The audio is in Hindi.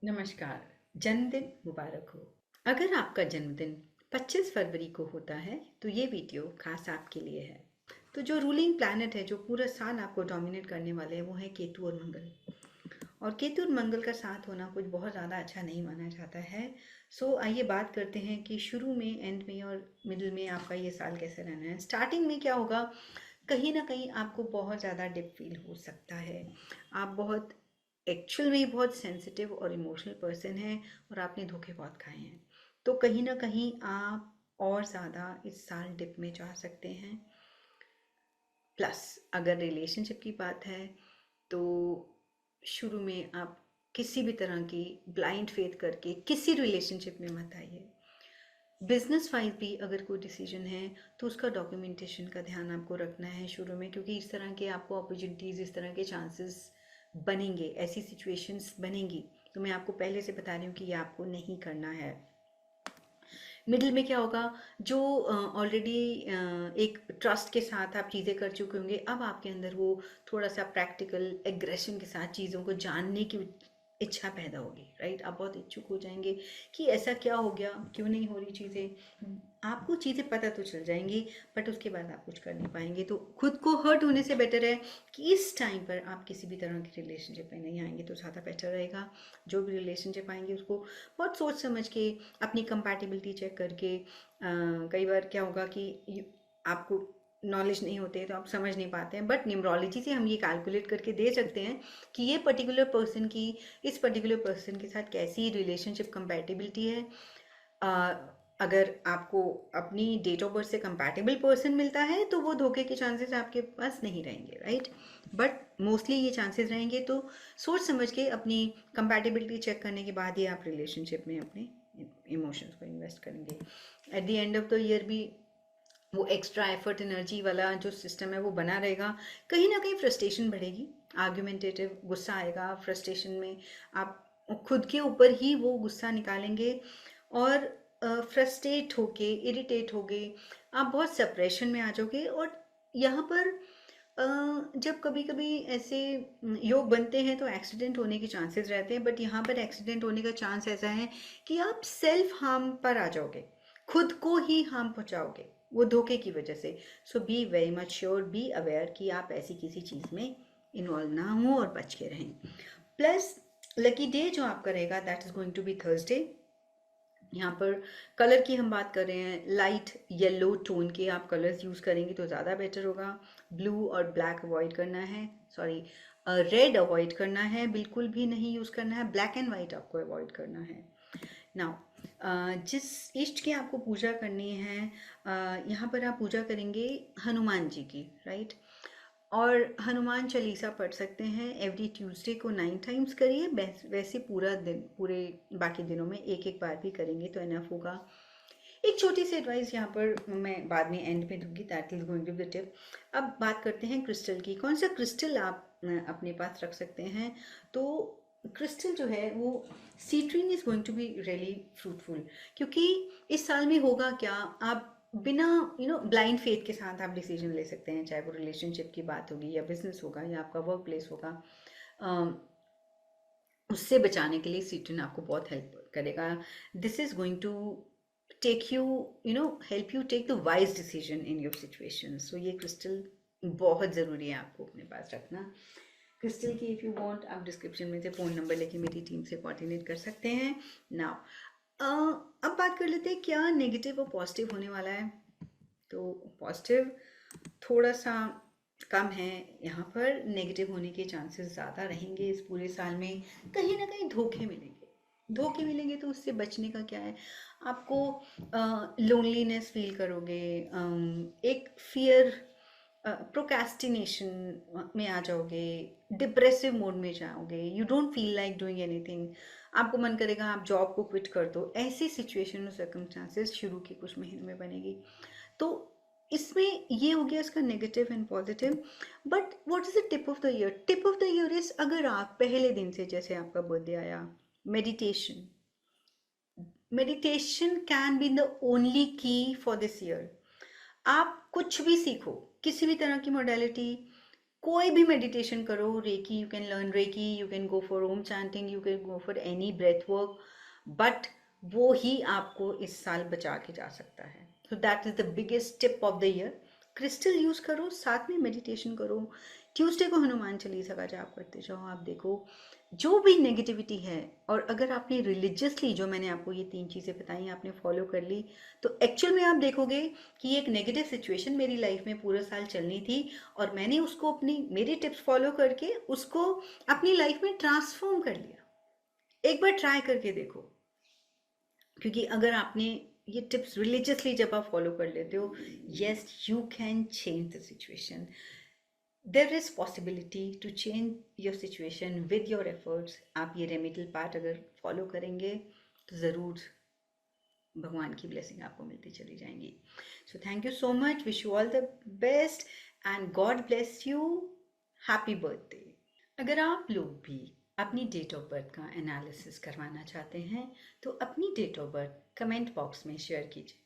नमस्कार। जन्मदिन मुबारक हो। अगर आपका जन्मदिन 25 फरवरी को होता है तो ये वीडियो खास आपके लिए है। तो जो रूलिंग प्लैनेट है जो पूरा साल आपको डोमिनेट करने वाले हैं वो है केतु और मंगल। और केतु और मंगल का साथ होना कुछ बहुत ज़्यादा अच्छा नहीं माना जाता है। सो आइए बात करते हैं कि शुरू में, एंड में और मिडिल में आपका ये साल कैसे रहना है। स्टार्टिंग में क्या होगा, कहीं ना कहीं आपको बहुत ज़्यादा डिप फील हो सकता है। आप बहुत एक्चुअल में बहुत सेंसिटिव और इमोशनल पर्सन हैं और आपने धोखे बहुत खाए हैं। तो कहीं ना कहीं आप और ज़्यादा इस साल डिप में जा सकते हैं। प्लस अगर रिलेशनशिप की बात है तो शुरू में आप किसी भी तरह की ब्लाइंड फेथ करके किसी रिलेशनशिप में मत आइए। बिजनेस वाइज भी अगर कोई डिसीजन है तो उसका डॉक्यूमेंटेशन का ध्यान आपको रखना है शुरू में, क्योंकि इस तरह के आपको अपॉर्चुनिटीज़, इस तरह के चांसेस बनेंगे, ऐसी सिचुएशंस बनेंगी। तो मैं आपको पहले से बता रही हूँ कि ये आपको नहीं करना है। मिडिल में क्या होगा, जो ऑलरेडी एक ट्रस्ट के साथ आप चीज़ें कर चुके होंगे, अब आपके अंदर वो थोड़ा सा प्रैक्टिकल एग्रेशन के साथ चीज़ों को जानने की इच्छा पैदा होगी। राइट, आप बहुत इच्छुक हो जाएंगे कि ऐसा क्या हो गया, क्यों नहीं हो रही चीज़ें। आपको चीज़ें पता तो चल जाएंगी बट उसके बाद आप कुछ कर नहीं पाएंगे। तो खुद को हर्ट होने से बेटर है कि इस टाइम पर आप किसी भी तरह की रिलेशनशिप में नहीं आएंगे तो ज़्यादा बेटर रहेगा। जो भी रिलेशनशिप आएंगे उसको बहुत सोच समझ के, अपनी कंपैटिबिलिटी चेक करके। कई बार क्या होगा कि आपको नॉलेज नहीं होते तो आप समझ नहीं पाते हैं, बट न्यूमरोलॉजी से हम ये कैलकुलेट करके दे सकते हैं कि ये पर्टिकुलर पर्सन की इस पर्टिकुलर पर्सन के साथ कैसी रिलेशनशिप कंपैटिबिलिटी है। अगर आपको अपनी डेट ऑफ बर्थ से कंपैटिबल पर्सन मिलता है तो वो धोखे के चांसेस आपके पास नहीं रहेंगे। राइट, बट मोस्टली ये चांसेस रहेंगे। तो सोच समझ के अपनी कंपैटिबिलिटी चेक करने के बाद ही आप रिलेशनशिप में अपने इमोशंस को इन्वेस्ट करेंगे। At the end of the year भी वो एक्स्ट्रा एफर्ट एनर्जी वाला जो सिस्टम है वो बना रहेगा। कहीं ना कहीं फ्रस्ट्रेशन बढ़ेगी, आर्ग्यूमेंटेटिव गुस्सा आएगा। फ्रस्ट्रेशन में आप खुद के ऊपर ही वो गुस्सा निकालेंगे और फ्रस्ट्रेट होके, इरिटेट होगे, आप बहुत सप्रेशन में आ जाओगे। और यहाँ पर जब कभी कभी ऐसे योग बनते हैं तो एक्सीडेंट होने के चांसेस रहते हैं, बट यहाँ पर एक्सीडेंट होने का चांस ऐसा है कि आप सेल्फ हार्म पर आ जाओगे, खुद को ही हार्म पहुंचाओगे वो धोखे की वजह से। So be very much sure, be aware कि आप ऐसी किसी चीज़ में इन्वॉल्व ना हो और बच के रहें। प्लस लकी डे जो आपका रहेगा that is going to be Thursday. यहाँ पर कलर की हम बात कर रहे हैं, लाइट येलो टोन के आप कलर्स यूज़ करेंगे तो ज़्यादा बेटर होगा। ब्लू और ब्लैक अवॉइड करना है, सॉरी रेड अवॉइड करना है, बिल्कुल भी नहीं यूज़ करना है। ब्लैक एंड वाइट आपको अवॉइड करना है। नाउ जिस इष्ट की आपको पूजा करनी है, यहाँ पर आप पूजा करेंगे हनुमान जी की। राइट, और हनुमान चालीसा पढ़ सकते हैं एवरी ट्यूसडे को 9 टाइम्स करिए। वैसे पूरा दिन, पूरे बाकी दिनों में एक एक बार भी करेंगे तो इनफ होगा। एक छोटी सी एडवाइस यहाँ पर मैं बाद में एंड में दूंगी, that is going to be the tip. अब बात करते हैं क्रिस्टल की। कौन सा क्रिस्टल आप अपने पास रख सकते हैं? तो क्रिस्टल जो है वो citrine is going to be really fruitful, क्योंकि इस साल में होगा क्या, आप बिना ब्लाइंड फेथ के साथ आप डिसीजन ले सकते हैं, चाहे वो रिलेशनशिप की बात होगी या बिजनेस होगा या आपका वर्क प्लेस होगा। उससे बचाने के लिए सीट्रीन आपको बहुत हेल्प करेगा। This is going to take you, help you take the wise decision in your situation. So ये क्रिस्टल बहुत ज़रूरी है आपको अपने पास रखना। क्रिस्टल की इफ़ यू वांट, आप डिस्क्रिप्शन में से फ़ोन नंबर लेके मेरी टीम से कोऑर्डिनेट कर सकते हैं। नाउ अब बात कर लेते हैं क्या नेगेटिव और पॉजिटिव होने वाला है। तो पॉजिटिव थोड़ा सा कम है, यहाँ पर नेगेटिव होने के चांसेस ज़्यादा रहेंगे इस पूरे साल में। कहीं ना कहीं धोखे मिलेंगे, धोखे मिलेंगे तो उससे बचने का क्या है, आपको लोनलीनेस फील करोगे, एक फियर, प्रोक्रेस्टिनेशन में आ जाओगे, डिप्रेसिव मोड में जाओगे, you don't feel like doing anything. आपको मन करेगा आप जॉब को क्विट कर दो। ऐसी सिचुएशन और सर्कमस्टांसेस शुरू के कुछ महीनों में बनेगी। तो इसमें ये हो गया इसका negative and positive. But what is the tip of the year? Tip of the year is, अगर आप पहले दिन से, जैसे आपका बर्थडे आया, meditation, meditation can be the only की फॉर दिस ईयर। आप कुछ भी सीखो, किसी भी तरह की मोडालिटी, कोई भी मेडिटेशन करो, reiki, you can learn reiki, you can go for om chanting, you can go for any breath work, but वो ही आपको इस साल बचा के जा सकता है। So that is the biggest tip of the year. Crystal use करो, साथ में मेडिटेशन करो, ट्यूसडे को हनुमान चालीसा का जाप करते जाओ। आप देखो जो भी नेगेटिविटी है, और अगर आपने रिलीजियसली जो मैंने आपको ये 3 चीज़ें बताई आपने फॉलो कर ली, तो एक्चुअल में आप देखोगे कि एक नेगेटिव सिचुएशन मेरी लाइफ में पूरा साल चलनी थी, और मैंने उसको अपनी मेरे टिप्स फॉलो करके उसको अपनी लाइफ में ट्रांसफॉर्म कर लिया। एक बार ट्राई करके देखो, क्योंकि अगर आपने ये टिप्स रिलीजियसली जब आप फॉलो कर लेते हो, yes you can change the situation. There is possibility to change your situation with your efforts. आप ये रेमेडियल पार्ट अगर फॉलो करेंगे तो ज़रूर भगवान की ब्लेसिंग आपको मिलती चली जाएंगी। So thank you so much, wish you all the best and God bless you. Happy birthday. अगर आप लोग भी अपनी डेट ऑफ बर्थ का एनालिसिस करवाना चाहते हैं तो अपनी date of birth comment box में शेयर कीजिए।